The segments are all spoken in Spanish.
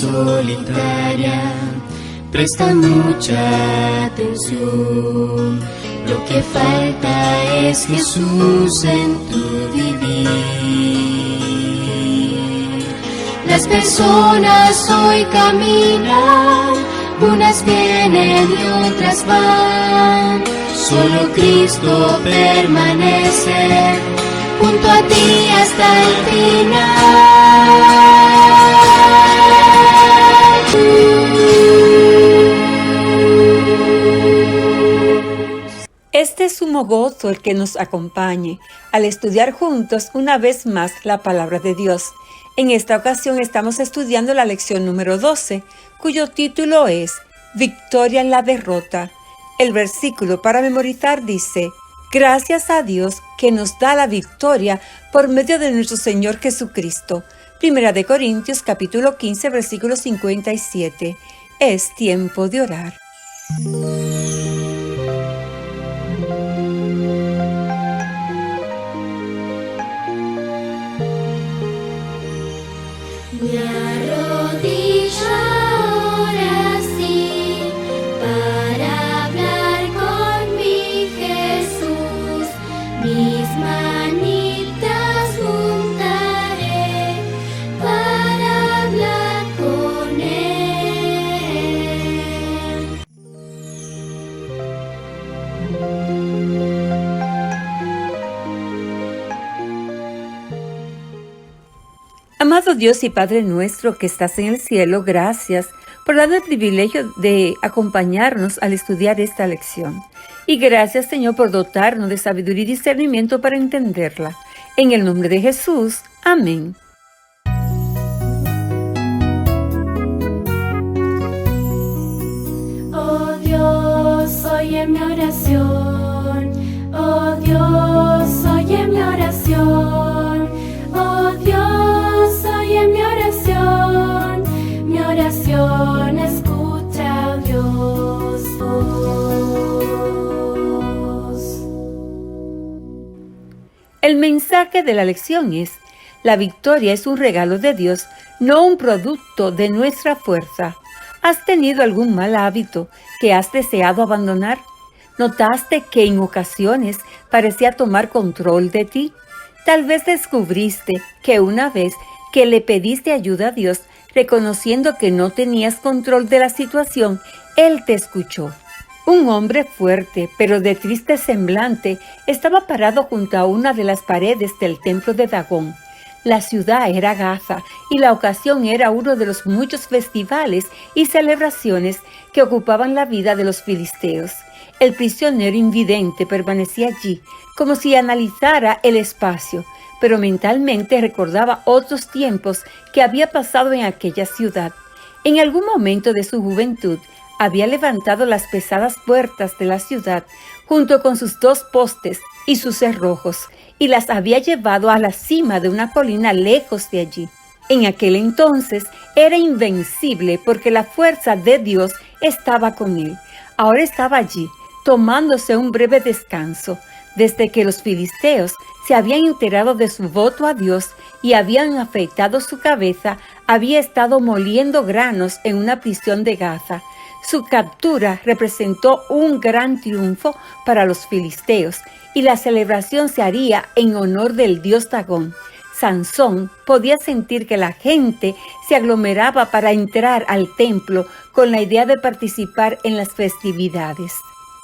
solitaria, presta mucha atención. Lo que falta es Jesús en tu vivir. Las personas hoy caminan, unas vienen y otras van. Solo Cristo permanece junto a ti hasta el final. Este sumo gozo el que nos acompañe al estudiar juntos una vez más la palabra de Dios. En esta ocasión estamos estudiando la lección número 12, cuyo título es Victoria en la derrota. El versículo para memorizar dice: Gracias a Dios que nos da la victoria por medio de nuestro Señor Jesucristo. Primera de Corintios capítulo 15, versículo 57. Es tiempo de orar. Me arrodillo ahora sí para hablar con mi Jesús. Mis manitas juntaré para hablar con Él. Amado Dios y Padre nuestro que estás en el cielo, gracias por darnos el privilegio de acompañarnos al estudiar esta lección. Y gracias, Señor, por dotarnos de sabiduría y discernimiento para entenderla. En el nombre de Jesús. Amén. Oh Dios, oye mi oración. Oh Dios, oye mi oración. Oh Dios, oye mi oración. Mi oración escucha, oh Dios. El mensaje de la lección es: la victoria es un regalo de Dios, no un producto de nuestra fuerza. ¿Has tenido algún mal hábito que has deseado abandonar? ¿Notaste que en ocasiones parecía tomar control de ti? Tal vez descubriste que una vez que le pediste ayuda a Dios, reconociendo que no tenías control de la situación, Él te escuchó. Un hombre fuerte, pero de triste semblante, estaba parado junto a una de las paredes del templo de Dagón. La ciudad era Gaza y la ocasión era uno de los muchos festivales y celebraciones que ocupaban la vida de los filisteos. El prisionero invidente permanecía allí, como si analizara el espacio, pero mentalmente recordaba otros tiempos que había pasado en aquella ciudad. En algún momento de su juventud, había levantado las pesadas puertas de la ciudad junto con sus 2 postes y sus cerrojos, y las había llevado a la cima de una colina lejos de allí. En aquel entonces era invencible porque la fuerza de Dios estaba con él. Ahora estaba allí, tomándose un breve descanso. Desde que los filisteos se habían enterado de su voto a Dios y habían afeitado su cabeza, había estado moliendo granos en una prisión de Gaza. Su captura representó un gran triunfo para los filisteos y la celebración se haría en honor del dios Dagón. Sansón podía sentir que la gente se aglomeraba para entrar al templo con la idea de participar en las festividades.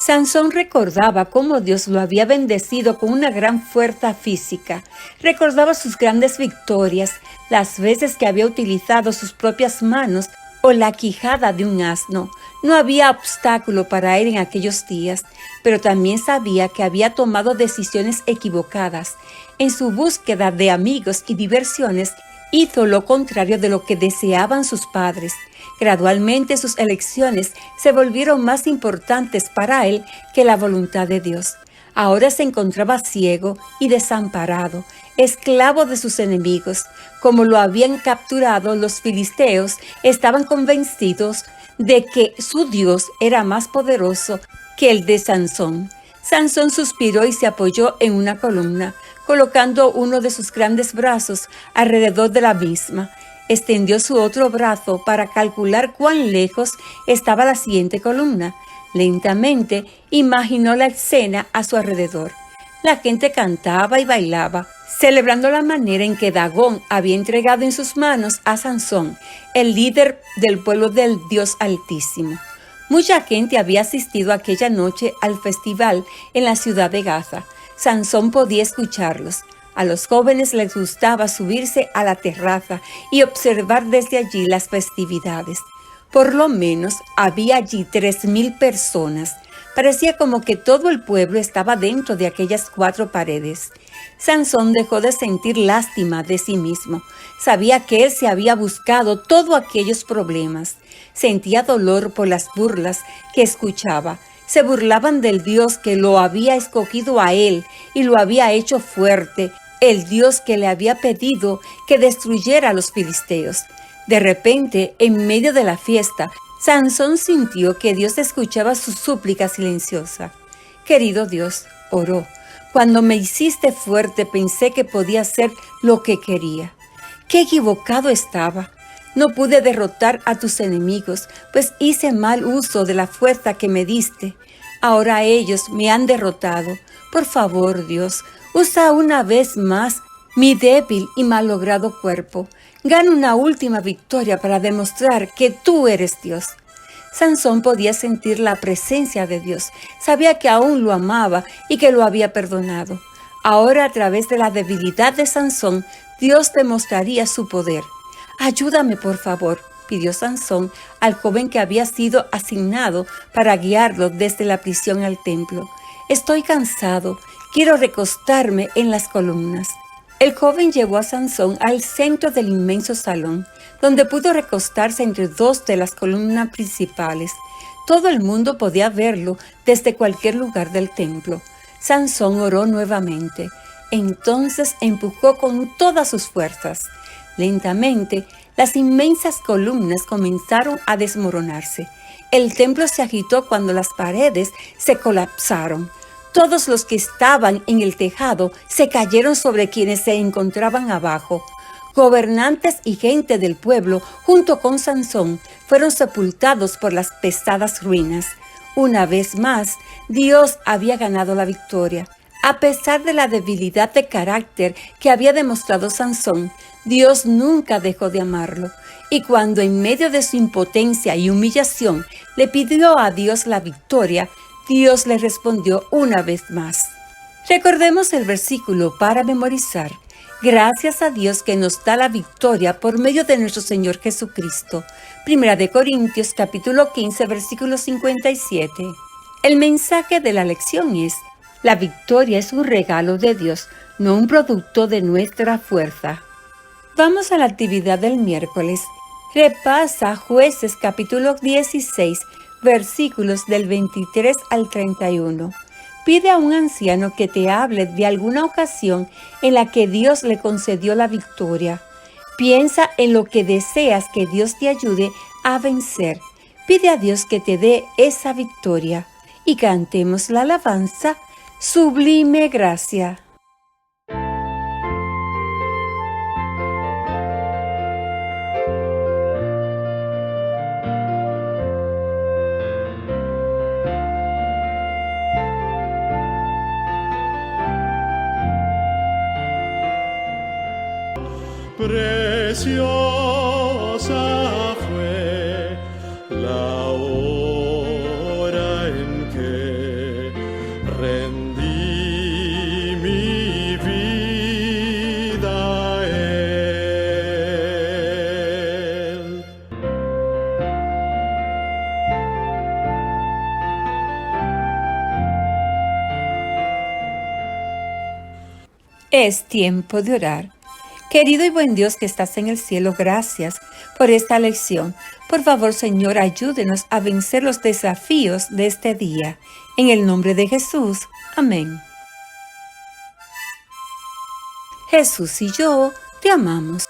Sansón recordaba cómo Dios lo había bendecido con una gran fuerza física. Recordaba sus grandes victorias, las veces que había utilizado sus propias manos o la quijada de un asno. No había obstáculo para él en aquellos días, pero también sabía que había tomado decisiones equivocadas. En su búsqueda de amigos y diversiones, hizo lo contrario de lo que deseaban sus padres. Gradualmente sus elecciones se volvieron más importantes para él que la voluntad de Dios. Ahora se encontraba ciego y desamparado, esclavo de sus enemigos. Como lo habían capturado, los filisteos estaban convencidos de que su Dios era más poderoso que el de Sansón. Sansón suspiró y se apoyó en una columna, colocando uno de sus grandes brazos alrededor de la misma. extendió su otro brazo para calcular cuán lejos estaba la siguiente columna. Lentamente imaginó la escena a su alrededor. La gente cantaba y bailaba, celebrando la manera en que Dagón había entregado en sus manos a Sansón, el líder del pueblo del Dios Altísimo. Mucha gente había asistido aquella noche al festival en la ciudad de Gaza. Sansón podía escucharlos. A los jóvenes les gustaba subirse a la terraza y observar desde allí las festividades. Por lo menos había allí 3,000 personas. Parecía como que todo el pueblo estaba dentro de aquellas 4 paredes. Sansón dejó de sentir lástima de sí mismo. Sabía que él se había buscado todos aquellos problemas. Sentía dolor por las burlas que escuchaba. Se burlaban del Dios que lo había escogido a él y lo había hecho fuerte, el Dios que le había pedido que destruyera a los filisteos. De repente, en medio de la fiesta, Sansón sintió que Dios escuchaba su súplica silenciosa. Querido Dios, oró, cuando me hiciste fuerte pensé que podía hacer lo que quería. ¡Qué equivocado estaba! No pude derrotar a tus enemigos, pues hice mal uso de la fuerza que me diste. Ahora ellos me han derrotado. Por favor, Dios, usa una vez más mi débil y malogrado cuerpo. Gana una última victoria para demostrar que tú eres Dios. Sansón podía sentir la presencia de Dios. Sabía que aún lo amaba y que lo había perdonado. Ahora, a través de la debilidad de Sansón, Dios demostraría su poder. Ayúdame, por favor, pidió Sansón al joven que había sido asignado para guiarlo desde la prisión al templo. Estoy cansado, quiero recostarme en las columnas. El joven llevó a Sansón al centro del inmenso salón, donde pudo recostarse entre 2 de las columnas principales. Todo el mundo podía verlo desde cualquier lugar del templo. Sansón oró nuevamente. Entonces empujó con todas sus fuerzas. Lentamente, las inmensas columnas comenzaron a desmoronarse. El templo se agitó cuando las paredes se colapsaron. Todos los que estaban en el tejado se cayeron sobre quienes se encontraban abajo. Gobernantes y gente del pueblo, junto con Sansón, fueron sepultados por las pesadas ruinas. Una vez más, Dios había ganado la victoria. A pesar de la debilidad de carácter que había demostrado Sansón, Dios nunca dejó de amarlo. Y cuando en medio de su impotencia y humillación le pidió a Dios la victoria, Dios le respondió una vez más. Recordemos el versículo para memorizar. Gracias a Dios que nos da la victoria por medio de nuestro Señor Jesucristo. 1 Corintios capítulo 15, versículo 57. El mensaje de la lección es: la victoria es un regalo de Dios, no un producto de nuestra fuerza. Vamos a la actividad del miércoles. Repasa Jueces capítulo 16, versículos del 23 al 31. Pide a un anciano que te hable de alguna ocasión en la que Dios le concedió la victoria. Piensa en lo que deseas que Dios te ayude a vencer. Pide a Dios que te dé esa victoria. Y cantemos la alabanza Sublime Gracia. Preciosa fue la hora en que rendí mi vida a Él. Es tiempo de orar. Querido y buen Dios que estás en el cielo, gracias por esta lección. Por favor, Señor, ayúdenos a vencer los desafíos de este día. En el nombre de Jesús. Amén. Jesús y yo te amamos.